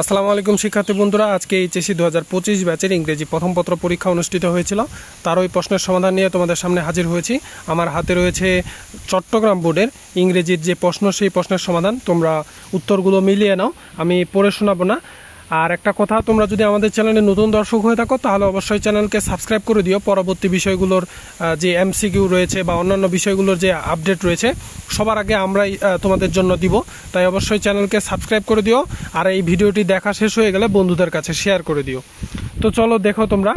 আসসালামু আলাইকুম শিক্ষার্থী বন্ধুরা, আজকে এইচএসসি 2025 ব্যাচের ইংরেজি প্রথম পত্র পরীক্ষা অনুষ্ঠিত হয়েছিল। তার ওই প্রশ্নের সমাধান নিয়ে তোমাদের সামনে হাজির হয়েছি। আমার হাতে রয়েছে চট্টগ্রাম বোর্ডের ইংরেজির যে প্রশ্ন, সেই প্রশ্নের সমাধান। তোমরা উত্তরগুলো মিলিয়ে নাও, আমি পড়ে শোনাবো না। আর একটা কথা, তোমরা যদি আমাদের চ্যানেলে নতুন দর্শক হয়ে থাকো তাহলে অবশ্যই চ্যানেলকে সাবস্ক্রাইব করে দিও। পরবর্তী বিষয়গুলোর যে এমসিকিউ রয়েছে বা অন্যান্য বিষয়গুলোর যে আপডেট রয়েছে সবার আগে আমরাই তোমাদের জন্য দিব। তাই অবশ্যই চ্যানেলকে সাবস্ক্রাইব করে দিও, আর এই ভিডিওটি দেখা শেষ হয়ে গেলে বন্ধুদের কাছে শেয়ার করে দিও। তো চলো দেখো তোমরা